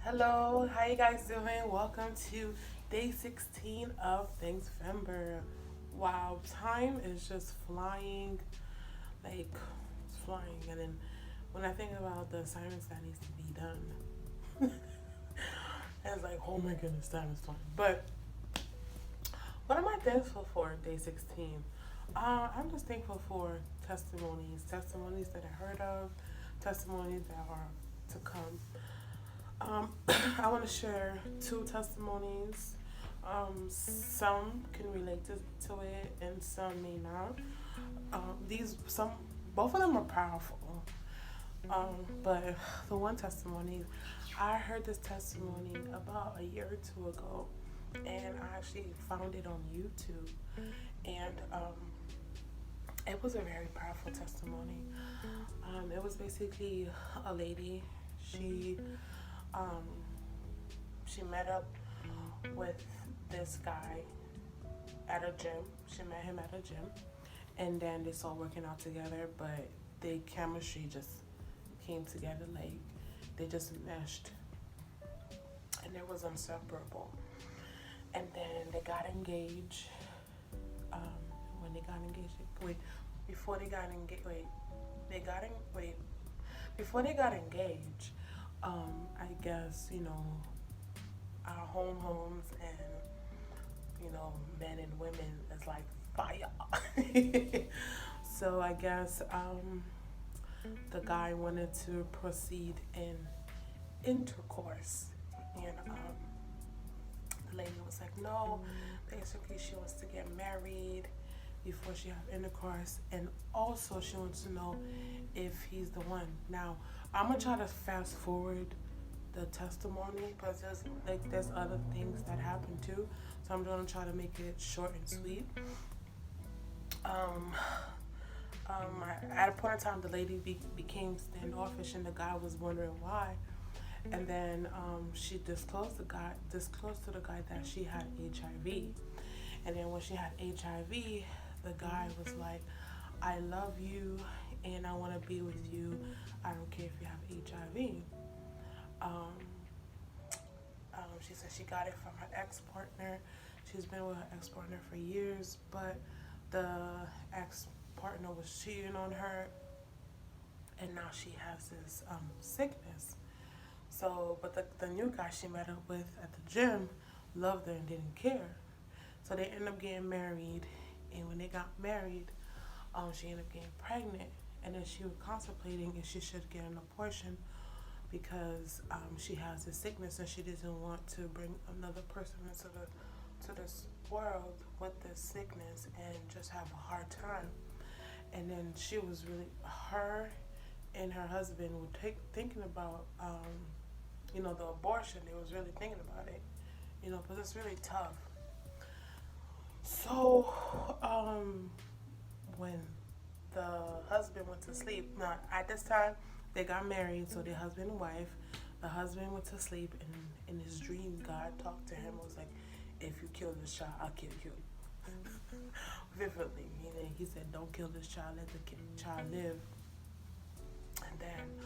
Hello, how you guys doing? Welcome to day 16 of Thanksvember. Wow, time is just flying, like it's flying. And then when I think about the assignments that needs to be done, it's like, oh my goodness, time is flying. But what am I thankful for day 16? I'm just thankful for testimonies that I heard of, testimonies that are to come. I want to share two testimonies. Some can relate to it, and some may not. Both of them are powerful. But the one testimony, I heard this testimony about a year or two ago, and I actually found it on YouTube, and it was a very powerful testimony. It was basically a lady. She um, she met up with this guy at a gym. She met him at a gym, and then they started working out together. But their chemistry just came together, like they just meshed, and it was inseparable. And then they got engaged. Um, when they got engaged, wait, before they got engaged, they got in, wait, before they got engaged. I guess our homes and men and women is like fire. So I guess the guy wanted to proceed in intercourse, and the lady was like, no. Basically, she wants to get married before she have intercourse, and also she wants to know if he's the one. Now, I'm gonna try to fast forward the testimony because there's other things that happen too. So I'm gonna try to make it short and sweet. Um, at a point in time, the lady became standoffish, and the guy was wondering why. And then she disclosed to the guy that she had HIV. And then when she had HIV, the guy was like, "I love you, and I want to be with you. I don't care if you have HIV." Um, she said she got it from her ex-partner. She's been with her ex-partner for years, but the ex-partner was cheating on her, and now she has this sickness. So, but the new guy she met up with at the gym loved her and didn't care. So they ended up getting married, and when they got married, she ended up getting pregnant, and then she was contemplating if she should get an abortion because she has this sickness and she doesn't want to bring another person into this world with this sickness and just have a hard time. And then she was really her and her husband were thinking about the abortion. They was really thinking about it, because it's really tough. So when the husband went to sleep, now at this time they got married, so the husband and wife. The husband went to sleep, and in his dream, God talked to him. Was like, "If you kill this child, I'll kill you." Vividly, he said, "Don't kill this child. Let the child live." And then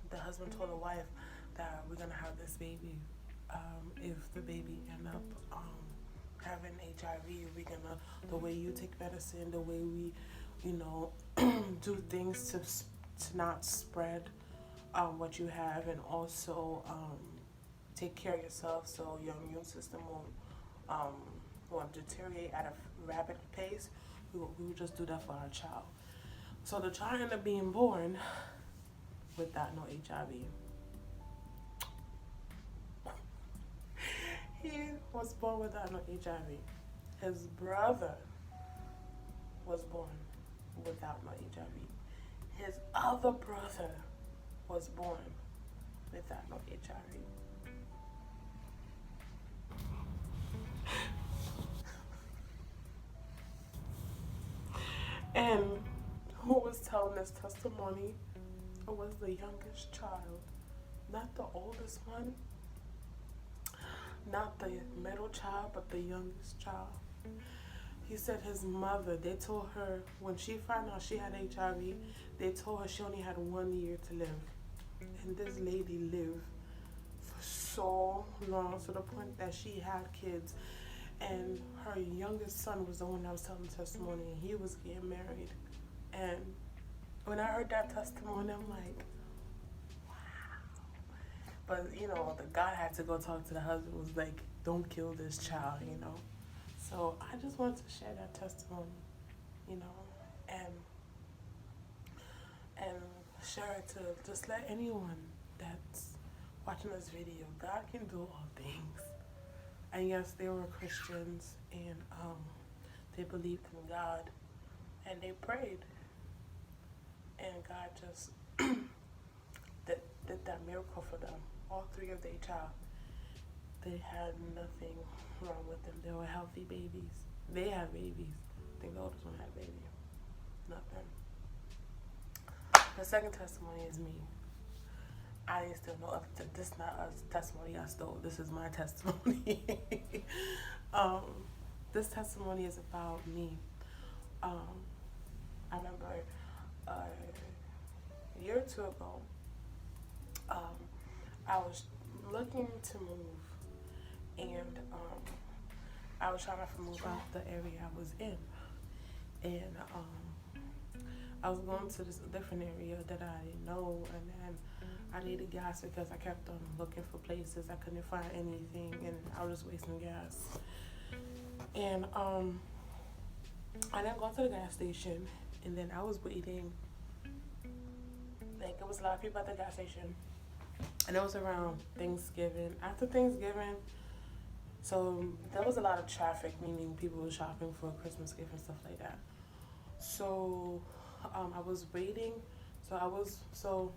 the husband told the wife that we're gonna have this baby. If the baby end up having HIV, we're gonna the way you take medicine, the way we, do things to not spread what you have, and also take care of yourself so your immune system won't deteriorate at a rapid pace. We would just do that for our child. So the child ended up being born without no HIV. He was born without no HIV. His brother was born without no HIV. His other brother was born without no HIV. And who was telling this testimony was the youngest child, not the oldest one, not the middle child, but the youngest child. He said his mother, they told her when she found out she had HIV, they told her she only had 1 year to live. And this lady lived for so long, to the point that she had kids. And her youngest son was the one that was telling the testimony, and he was getting married. And when I heard that testimony, I'm like, but the God had to go talk to the husband, was like, don't kill this child. So I just wanted to share that testimony, you know, and and share it to just let anyone that's watching this video. God can do all things. And yes, they were Christians, and they believed in God, and they prayed, and God just did that miracle for them. All three of their child, they had nothing wrong with them. They were healthy babies. They had babies. I think the oldest one had a baby. Nothing. The second testimony is me. I didn't steal no other. This is not a testimony I stole. This is my testimony. This testimony is about me. I remember a year or two ago, I was looking to move, and I was trying to move out the area I was in, and I was going to this different area that I didn't know, and then I needed gas because I kept on looking for places. I couldn't find anything, and I was just wasting gas. And I didn't go to the gas station, and then I was waiting. Like, there was a lot of people at the gas station, and it was around Thanksgiving. After Thanksgiving, so there was a lot of traffic, meaning people were shopping for Christmas gifts and stuff like that. So I was waiting. So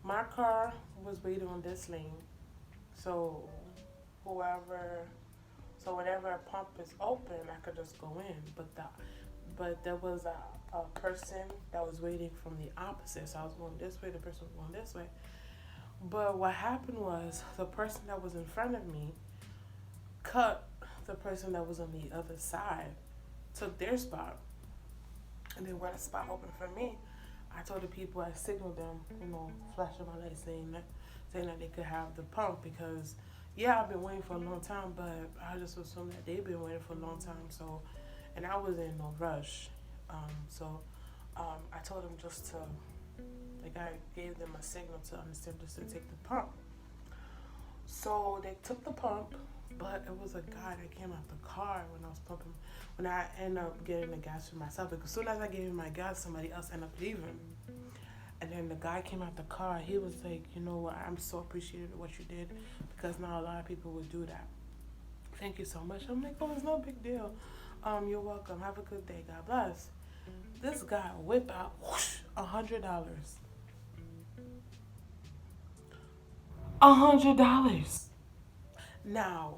my car was waiting on this lane. So whenever a pump is open, I could just go in. But there was a person that was waiting from the opposite. So I was going this way, the person was going this way. But what happened was, the person that was in front of me cut the person that was on the other side, took their spot. And then when a spot opened for me, I told the people, I signaled them, flashing my lights, saying that they could have the pump, because I've been waiting for a long time, but I just assumed that they've been waiting for a long time. So, and I was in no rush. I told them just to, I gave them a signal to understand just to take the pump. So they took the pump, but it was a guy that came out the car when I was pumping. When I ended up getting the gas for myself, because as soon as I gave him my gas, somebody else ended up leaving. And then the guy came out the car. He was like, you know what? I'm so appreciative of what you did, because not a lot of people would do that. Thank you so much. I'm like, oh, it's no big deal. You're welcome. Have a good day. God bless. This guy whipped out $100. $100. Now,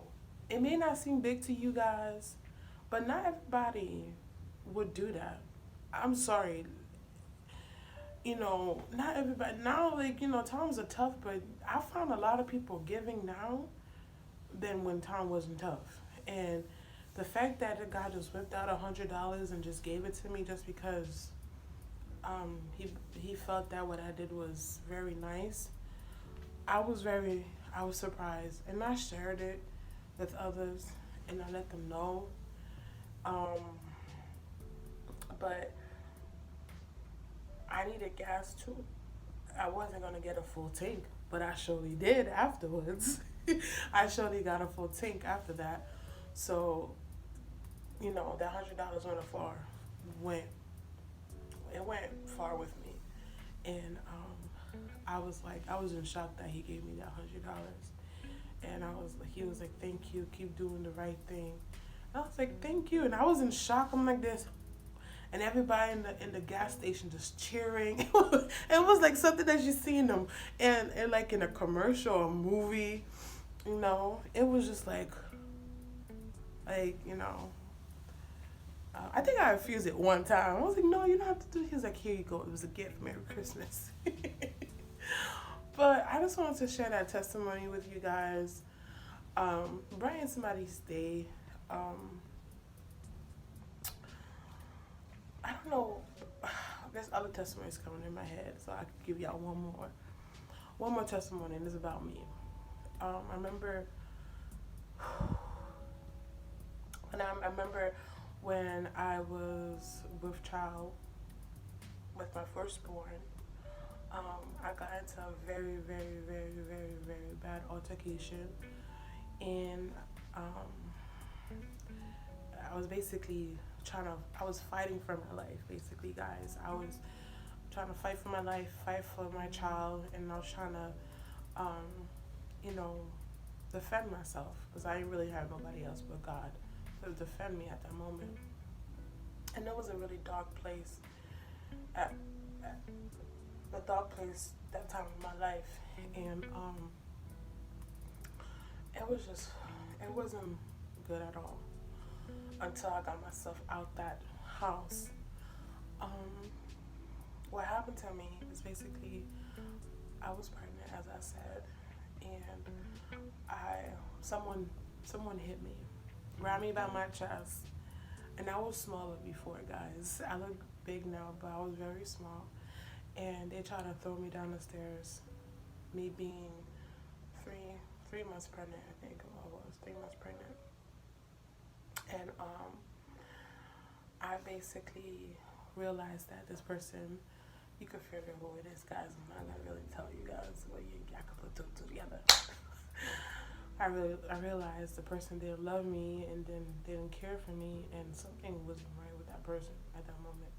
it may not seem big to you guys, but not everybody would do that. I'm sorry. Not everybody. Now, times are tough, but I found a lot of people giving now than when time wasn't tough. And the fact that the guy just whipped out $100 and just gave it to me just because he felt that what I did was very nice, I was surprised, and I shared it with others, and I let them know. But I needed gas too. I wasn't gonna get a full tank, but I surely did afterwards. I surely got a full tank after that. So, that $100 went far with me, and I was in shock that he gave me that $100, and he was like, thank you, keep doing the right thing. And I was like, thank you, and I was in shock. I'm like this, and everybody in the gas station just cheering. It was like something that you see in them, and like in a commercial or movie, It was just like. I think I refused it one time. I was like, no, you don't have to do it. He was like, here you go. It was a gift. Merry Christmas. But I just wanted to share that testimony with you guys. Brighten somebody's day. I don't know. There's other testimonies coming in my head, so I could give y'all one more. one more testimony, and it's about me. I remember I remember when I was with child with my firstborn. I got into a very, very, very, very, very bad altercation, and um, I was basically I was fighting for my life, basically, guys. I was trying to fight for my life, fight for my child, and I was trying to, um, you know, defend myself because I didn't really have nobody else but God to defend me at that moment. And it was a really dark place, at, at the dark place that time of my life, and it wasn't good at all until I got myself out that house. Um, what happened to me is basically I was pregnant, as I said, and I someone hit me, grabbed me by my chest, and I was smaller before, guys. I look big now, but I was very small, and they tried to throw me down the stairs. Me being three months pregnant, I think I was 3 months pregnant, and I basically realized that this person, you can figure who it is, guys. I'm not gonna really tell you guys, but I can put two together. I realized the person didn't love me and then didn't care for me, and something wasn't right with that person at that moment.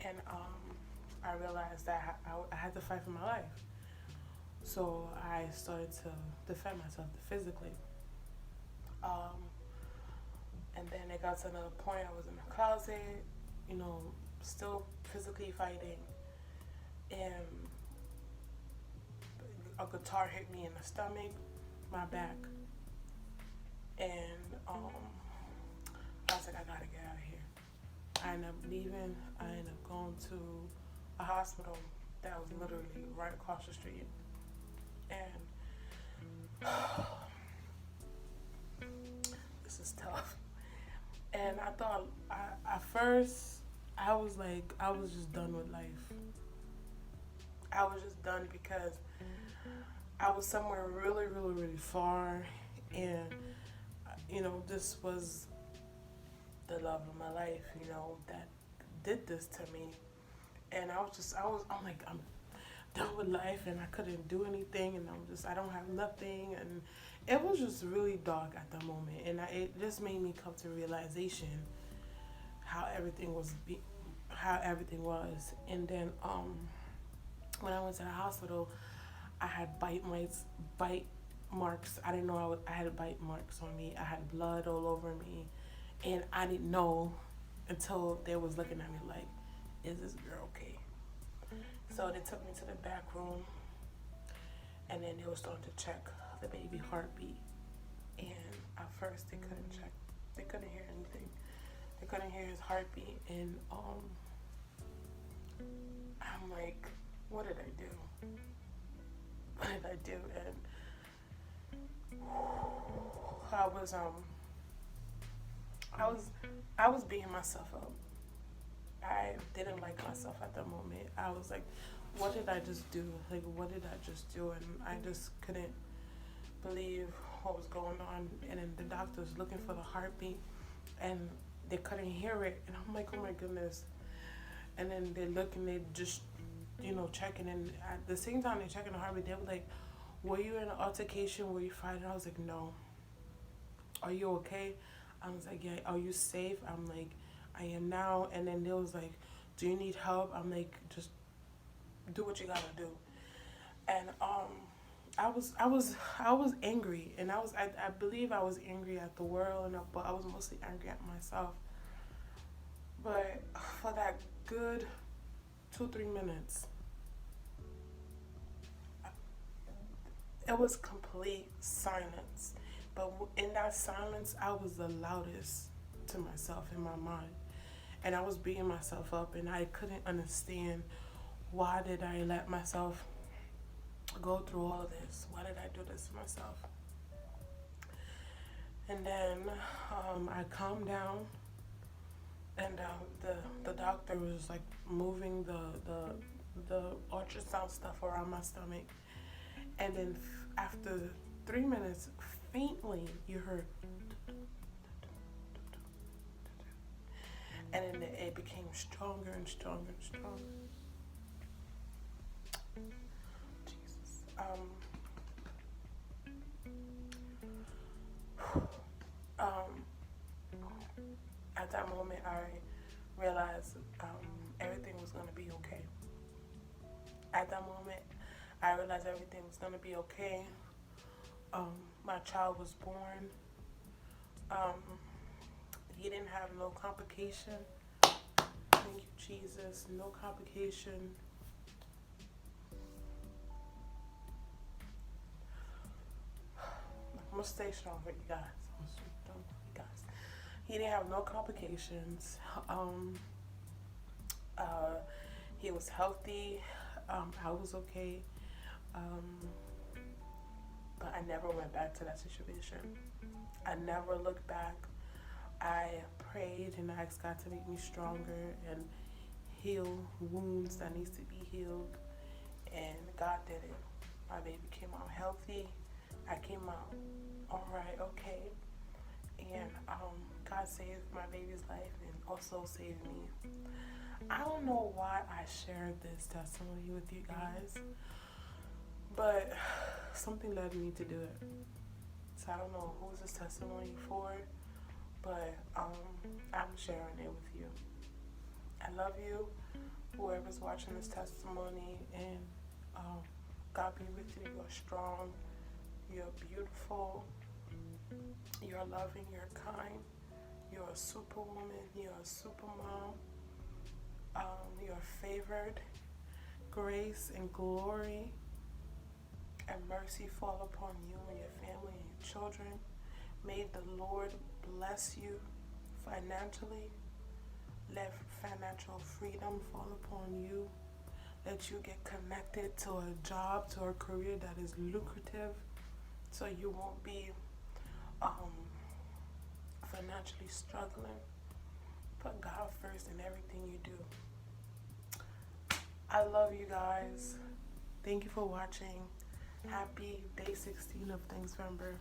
And I realized that I had to fight for my life. So I started to defend myself physically. Um, and then it got to another point. I was in the closet, still physically fighting, and a guitar hit me in the stomach, my back, and I was like, I gotta get out of here. I ended up leaving. I ended up going to a hospital that was literally right across the street, and this is tough. And I thought, at first, I was like, I was just done with life. I was just done because I was somewhere really, really, really far, and this was the love of my life, that did this to me, and I'm like, I'm done with life, and I couldn't do anything, and I don't have nothing, and it was just really dark at the moment, and it just made me come to realization how everything was, and then when I went to the hospital, I had bite marks. I didn't know I had bite marks on me. I had blood all over me, and I didn't know until they was looking at me like, "Is this girl okay?" So they took me to the back room, and then they were starting to check the baby heartbeat. And at first they couldn't check. They couldn't hear anything. They couldn't hear his heartbeat, and I'm like, what did I do? What did I do? And I was beating myself up. I didn't like myself at the moment. I was like, what did I just do? Like, what did I just do? And I just couldn't believe what was going on. And then the doctors looking for the heartbeat, and they couldn't hear it. And I'm like, oh my goodness. And then they look and they just, checking. And at the same time they're checking the heartbeat, they were like, were you in an altercation? Were you fighting? I was like, no. Are you okay? I was like, yeah. Are you safe? I'm like, I am now. And then they was like, do you need help? I'm like, just do what you gotta do. And I was angry, and I believe I was angry at the world, but I was mostly angry at myself. But for that good 2-3 minutes, it was complete silence. But in that silence, I was the loudest to myself in my mind. And I was beating myself up, and I couldn't understand, why did I let myself go through all of this? Why did I do this to myself? And then I calmed down, and the doctor was like moving the ultrasound stuff around my stomach. And then after 3 minutes, faintly, you heard, and then it became stronger and stronger and stronger. Jesus. At that moment, I realized everything was going to be okay. At that moment, I realized everything was going to be okay. My child was born. He didn't have no complication. Thank you, Jesus. No complication. I'm going to stay strong with you guys. I'm going to stay strong with you guys. He didn't have no complications. He was healthy. I was okay. But I never went back to that situation. I never looked back. I prayed and asked God to make me stronger and heal wounds that needs to be healed. And God did it. My baby came out healthy. I came out all right, okay. And God saved my baby's life and also saved me. I don't know why I shared this testimony with you guys, but something led me to do it. So I don't know who's this testimony for, but I'm sharing it with you. I love you, whoever's watching this testimony, and God be with you. You're strong, you're beautiful, you're loving, you're kind, you're a superwoman, you're a supermom. You're favored. Grace and glory and mercy fall upon you and your family and your children. May the Lord bless you financially. Let financial freedom fall upon you. Let you get connected to a job, to a career that is lucrative, so you won't be financially struggling. Put God first in everything you do. I love you guys. Thank you for watching. Happy day 16 of Thanksvember.